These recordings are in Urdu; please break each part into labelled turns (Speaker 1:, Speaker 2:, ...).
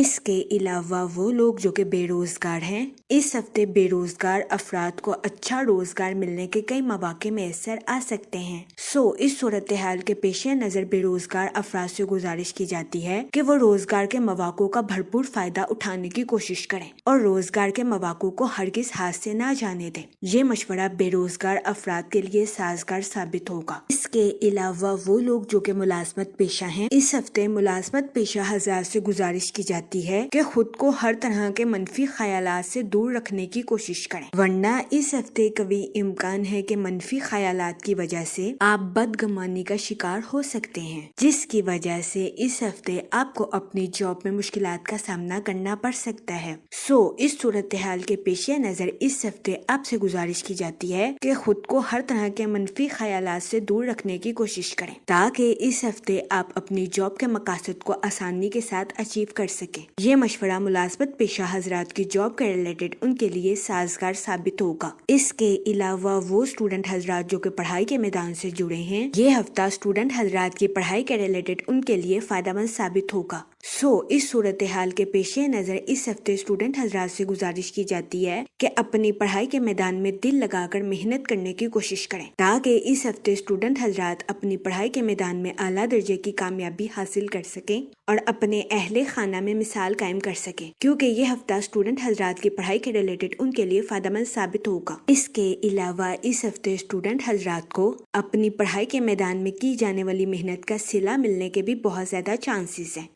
Speaker 1: اس کے علاوہ وہ لوگ جو کہ بے روزگار ہیں، اس ہفتے بے روزگار افراد کو اچھا روزگار ملنے کے کئی مواقع میسر آ سکتے ہیں۔ اس صورتحال کے پیش نظر بے روزگار افراد سے گزارش کی جاتی ہے کہ وہ روزگار کے مواقع کا بھرپور فائدہ اٹھانے کی کوشش کریں اور روزگار کے مواقع کو ہرگز ہاتھ سے نہ جانے دیں۔ یہ مشورہ بے روزگار افراد کے لیے سازگار ثابت ہوگا۔ اس کے علاوہ وہ لوگ جو کہ ملازمت پیشہ ہیں، اس ہفتے ملازمت پیشہ حضرات سے گزارش کی جاتی ہے کہ خود کو ہر طرح کے منفی خیالات سے دور رکھنے کی کوشش کریں، ورنہ اس ہفتے قوی امکان ہے کہ منفی خیالات کی وجہ سے آپ بدگمانی کا شکار ہو سکتے ہیں، جس کی وجہ سے اس ہفتے آپ کو اپنی جاب میں مشکلات کا سامنا کرنا پڑ سکتا ہے۔ اس صورتحال کے پیش نظر اس ہفتے آپ سے گزارش کی جاتی ہے کہ خود کو ہر طرح کے منفی خیالات سے دور رکھنے کی کوشش کریں تاکہ اس ہفتے آپ اپنی جاب کے مقاصد کو آسانی کے ساتھ اچیو کر سکیں۔ یہ مشورہ ملازمت پیشہ حضرات کی جاب کے ریلیٹڈ ان کے لیے سازگار ثابت ہوگا۔ اس کے علاوہ وہ اسٹوڈنٹ حضرات جو کہ پڑھائی کے میدان سے جڑے ہیں، یہ ہفتہ اسٹوڈنٹ حضرات کی پڑھائی کے ریلیٹڈ ان کے لیے فائدہ مند ثابت ہوگا۔ اس صورتحال کے پیش نظر اس ہفتے اسٹوڈنٹ حضرات سے گزارش کی جاتی ہے کہ اپنی پڑھائی کے میدان میں دل لگا کر محنت کرنے کی کوشش کریں تاکہ اس ہفتے اسٹوڈنٹ حضرات اپنی پڑھائی کے میدان میں اعلیٰ درجے کی کامیابی حاصل کر سکیں اور اپنے اہل خانہ میں مثال قائم کر سکیں، کیونکہ یہ ہفتہ اسٹوڈنٹ حضرات کی پڑھائی کے ریلیٹڈ ان کے لیے فائدہ مند ثابت ہوگا۔ اس کے علاوہ اس ہفتے اسٹوڈنٹ حضرات کو اپنی پڑھائی کے میدان میں کی جانے والی محنت کا صلہ ملنے کے بھی بہت زیادہ چانسز ہیں۔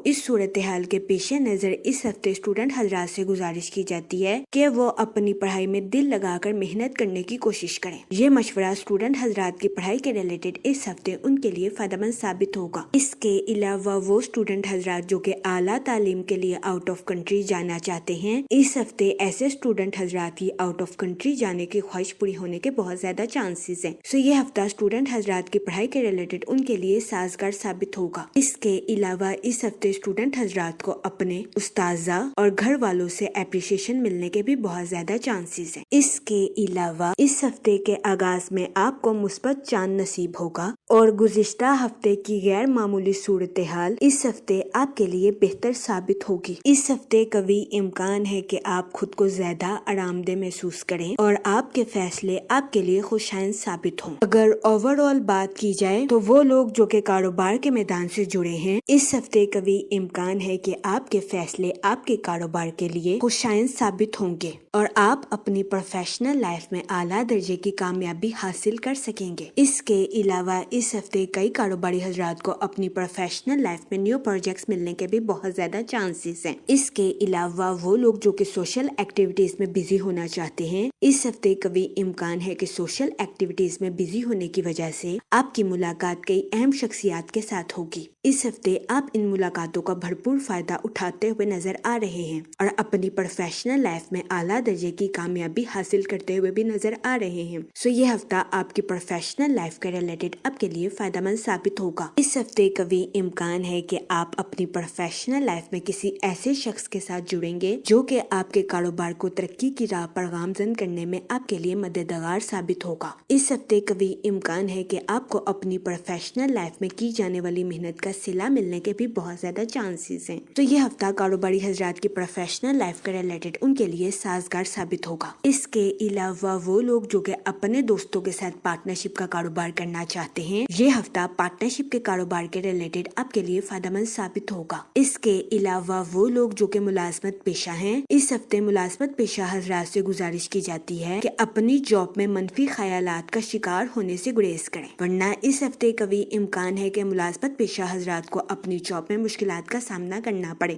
Speaker 1: اس صورتحال کے پیش نظر اس ہفتے اسٹوڈنٹ حضرات سے گزارش کی جاتی ہے کہ وہ اپنی پڑھائی میں دل لگا کر محنت کرنے کی کوشش کریں۔ یہ مشورہ اسٹوڈنٹ حضرات کی پڑھائی کے ریلیٹڈ اس ہفتے ان کے لیے فائدہ مند ثابت ہوگا۔ اس کے علاوہ وہ اسٹوڈنٹ حضرات جو کہ اعلیٰ تعلیم کے لیے آؤٹ آف کنٹری جانا چاہتے ہیں، اس ہفتے ایسے اسٹوڈنٹ حضرات کی آؤٹ آف کنٹری جانے کی خواہش پوری ہونے کے بہت زیادہ چانسز ہیں۔ یہ ہفتہ اسٹوڈنٹ حضرات کی پڑھائی کے ریلیٹڈ ان کے لیے سازگار ثابت ہوگا۔ اس کے علاوہ اس ہفتے اسٹوڈنٹ حضرات کو اپنے اساتذہ اور گھر والوں سے اپریشیشن ملنے کے بھی بہت زیادہ چانسز ہیں۔ اس کے علاوہ اس ہفتے کے آغاز میں آپ کو مثبت چاند نصیب ہوگا اور گزشتہ ہفتے کی غیر معمولی صورتحال اس ہفتے آپ کے لیے بہتر ثابت ہوگی۔ اس ہفتے قوی امکان ہے کہ آپ خود کو زیادہ آرام دہ محسوس کریں اور آپ کے فیصلے آپ کے لیے خوشائند ثابت ہوں۔ اگر اوور آل بات کی جائے تو وہ لوگ جو کہ کاروبار کے میدان سے جڑے ہیں، اس ہفتے قوی امکان ہے کہ آپ کے فیصلے آپ کے کاروبار کے لیے خوشائند ثابت ہوں گے اور آپ اپنی پروفیشنل لائف میں اعلیٰ درجے کی کامیابی حاصل کر سکیں گے۔ اس کے علاوہ اس ہفتے کئی کاروباری حضرات کو اپنی پروفیشنل لائف میں نیو پروجیکٹس ملنے کے بھی بہت زیادہ چانسز ہیں۔ اس کے علاوہ وہ لوگ جو کہ سوشل ایکٹیویٹیز میں بزی ہونا چاہتے ہیں، اس ہفتے قوی امکان ہے کہ سوشل ایکٹیویٹیز میں بزی ہونے کی وجہ سے آپ کی ملاقات کئی اہم شخصیات کے ساتھ ہوگی۔ اس ہفتے آپ ان ملاقاتوں کا بھرپور فائدہ اٹھاتے ہوئے نظر آ رہے ہیں اور اپنی پروفیشنل لائف میں اعلیٰ درجے کی کامیابی حاصل کرتے ہوئے بھی نظر آ رہے ہیں۔ یہ ہفتہ آپ کی پروفیشنل لائف کے ریلیٹڈ آپ کے لیے فائدہ مند ثابت ہوگا۔ اس ہفتے قوی امکان ہے کہ آپ اپنی پروفیشنل لائف میں کسی ایسے شخص کے ساتھ جڑیں گے جو کہ آپ کے کاروبار کو ترقی کی راہ پر گامزن کرنے میں آپ کے لیے مددگار ثابت ہوگا۔ اس ہفتے قوی امکان ہے کہ آپ کو اپنی پروفیشنل لائف میں کی جانے والی محنت کا صلہ ملنے کے بھی بہت زیادہ چانسز ہیں۔ یہ ہفتہ کاروباری حضرات کی پروفیشنل لائف کے ریلیٹڈ ان کے لیے سازگار ثابت ہوگا۔ اس کے علاوہ وہ لوگ جو کہ اپنے دوستوں کے ساتھ پارٹنرشپ کا کاروبار کرنا چاہتے ہیں، یہ ہفتہ پارٹنرشپ کے کاروبار کے ریلیٹڈ آپ کے لیے فائدہ مند ثابت ہوگا۔ اس کے علاوہ وہ لوگ جو کہ ملازمت پیشہ ہیں، اس ہفتے ملازمت پیشہ حضرات سے گزارش کی جاتی ہے کہ اپنی جاب میں منفی خیالات کا شکار ہونے سے گریز کریں، ورنہ اس ہفتے قوی امکان ہے کہ ملازمت پیشہ حضرات کو اپنی جاب میں مشکلات کا سامنا کرنا پڑے۔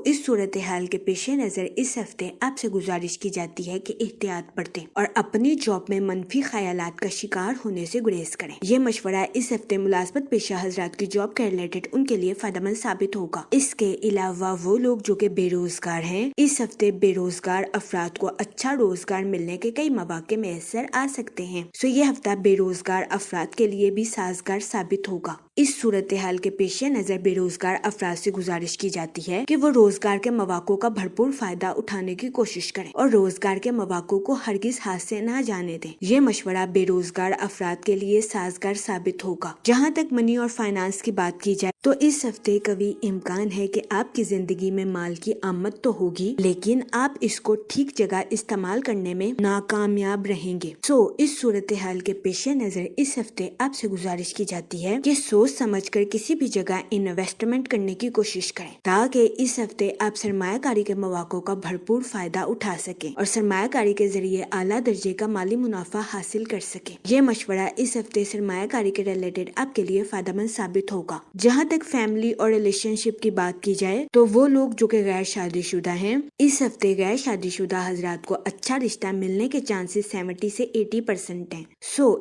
Speaker 1: اس صورتحال کے پیش نظر اس ہفتے آپ سے گزارش کی جاتی ہے کہ احتیاط برتیں اور اپنی جاب میں منفی خیالات کا شکار ہونے سے گریز کریں۔ یہ مشورہ اس ہفتے ملازمت پیشہ حضرات کی جاب کے ریلیٹڈ ان کے لیے فائدہ مند ثابت ہوگا۔ اس کے علاوہ وہ لوگ جو کہ بے روزگار ہیں، اس ہفتے بے روزگار افراد کو اچھا روزگار ملنے کے کئی مواقع میسر آ سکتے ہیں۔ یہ ہفتہ بے روزگار افراد کے لیے بھی سازگار ثابت ہوگا۔ اس صورتحال کے پیش نظر بے روزگار افراد سے گزارش کی جاتی ہے کہ وہ روزگار کے مواقع کا بھرپور فائدہ اٹھانے کی کوشش کریں اور روزگار کے مواقع کو ہرگز ہاتھ سے نہ جانے دیں۔ یہ مشورہ بے روزگار افراد کے لیے سازگار ثابت ہوگا۔ جہاں تک منی اور فائنانس کی بات کی جائے تو اس ہفتے قوی امکان ہے کہ آپ کی زندگی میں مال کی آمد تو ہوگی، لیکن آپ اس کو ٹھیک جگہ استعمال کرنے میں ناکامیاب رہیں گے۔ اس صورتحال کے پیش نظر اس ہفتے آپ سے گزارش کی جاتی ہے کہ سوچ سمجھ کر کسی بھی جگہ انویسٹمنٹ کرنے کی کوشش کریں تاکہ اس ہفتے آپ سرمایہ کاری کے مواقع کا بھرپور فائدہ اٹھا سکیں اور سرمایہ کاری کے ذریعے اعلیٰ درجے کا مالی منافع حاصل کر سکیں۔ یہ مشورہ اس ہفتے سرمایہ کاری کے ریلیٹڈ آپ کے لیے فائدہ مند ثابت ہوگا۔ جہاں تک فیملی اور ریلیشن شپ کی بات کی جائے تو وہ لوگ جو کہ غیر شادی شدہ ہیں، اس ہفتے غیر شادی شدہ حضرات کو اچھا رشتہ ملنے کے چانسز 70 سے 80% ہیں۔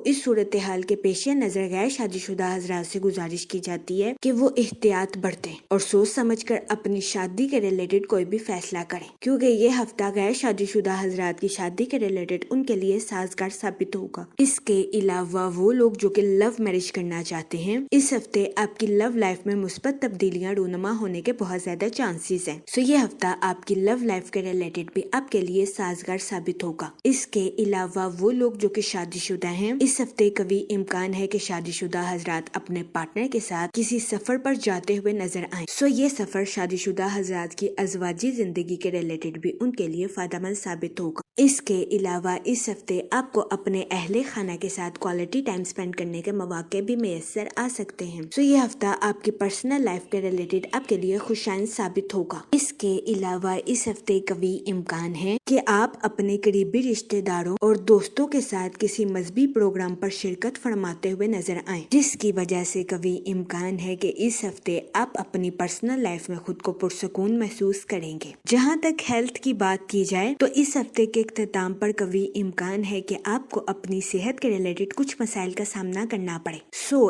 Speaker 1: اس صورتحال کے پیش نظر غیر شادی شدہ حضرات سے گزارش کی جاتی ہے کہ وہ احتیاط برتیں اور سوچ سمجھ کر اپنی شادی کے ریلیٹڈ کوئی بھی فیصلہ کریں، کیونکہ یہ ہفتہ غیر شادی شدہ حضرات کی شادی کے ریلیٹڈ ان کے لیے سازگار ثابت ہوگا۔ اس کے علاوہ وہ لوگ جو کہ لو میرج کرنا چاہتے ہیں، اس ہفتے آپ کی لو لائف میں مثبت تبدیلیاں رونما ہونے کے بہت زیادہ چانسز ہیں۔ یہ ہفتہ آپ کی لو لائف کے ریلیٹڈ بھی آپ کے لیے سازگار ثابت ہوگا۔ اس کے علاوہ وہ لوگ جو کہ شادی شدہ ہیں، اس ہفتے قوی امکان ہے کہ شادی شدہ حضرات اپنے پارٹنر کے ساتھ کسی سفر پر جاتے ہوئے نظر آئیں۔ یہ سفر شادی شدہ حضرات کی ازواجی زندگی کے ریلیٹڈ بھی ان کے لیے فائدہ مند ثابت ہوگا۔ اس کے علاوہ اس ہفتے آپ کو اپنے اہل خانہ کے ساتھ کوالٹی ٹائم سپینڈ کرنے کے مواقع بھی میسر آ سکتے ہیں۔ یہ ہفتہ آپ کی پرسنل لائف کے ریلیٹڈ آپ کے لیے خوشائند ثابت ہوگا۔ اس کے علاوہ اس ہفتے قوی امکان ہے کہ آپ اپنے قریبی رشتہ داروں اور دوستوں کے ساتھ کسی مذہبی پروگرام پر شرکت فرماتے ہوئے نظر آئیں، جس کی وجہ سے قوی امکان ہے کہ اس ہفتے آپ اپنی پرسنل لائف میں خود کو پرسکون محسوس کریں گے۔ جہاں تک ہیلتھ کی بات کی جائے تو اس ہفتے کے اختتام پر قوی امکان ہے کہ آپ کو اپنی صحت کے ریلیٹڈ کچھ مسائل کا سامنا کرنا پڑے۔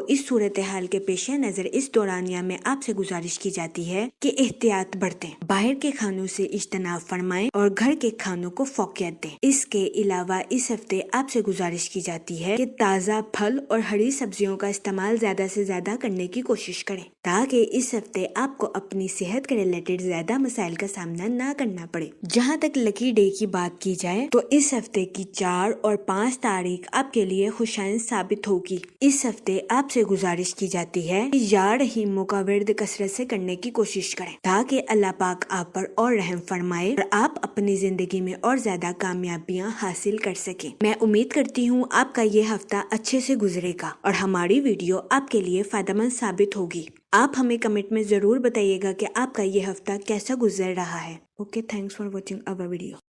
Speaker 1: اس صورتحال کے پیش نظر اس دورانیہ میں آپ سے گزارش کی جاتی ہے کہ احتیاط برتیں، باہر کے کھانوں سے اجتناب فرمائیں اور گھر کے کھانوں کو فوقیت دیں۔ اس کے علاوہ اس ہفتے آپ سے گزارش کی جاتی ہے کہ تازہ پھل اور ہری سبزیوں کا استعمال زیادہ سے زیادہ کرنے کی کوشش کریں تاکہ اس ہفتے آپ کو اپنی صحت کے ریلیٹڈ زیادہ مسائل کا سامنا نہ کرنا پڑے۔ جہاں تک لکی ڈے کی بات کی جائے تو اس ہفتے کی 4 اور 5 تاریخ آپ کے لیے خوشائند ثابت ہوگی۔ اس ہفتے آپ سے گزارش کی جاتی ہے کہ یا رحیموں کا ورد کثرت سے کرنے کی کوشش کریں تاکہ اللہ پاک آپ پر اور رحم فرمائے اور آپ اپنی زندگی میں اور زیادہ کامیابیاں حاصل کر سکیں۔ میں امید کرتی ہوں آپ کا یہ ہفتہ اچھے سے گزرے گا اور ہماری ویڈیو آپ کے لیے فائدہ مند ثابت ہوگی۔ آپ ہمیں کمنٹ میں ضرور بتائیے گا کہ آپ کا یہ ہفتہ کیسا گزر رہا ہے۔ Okay, thanks for watching our video.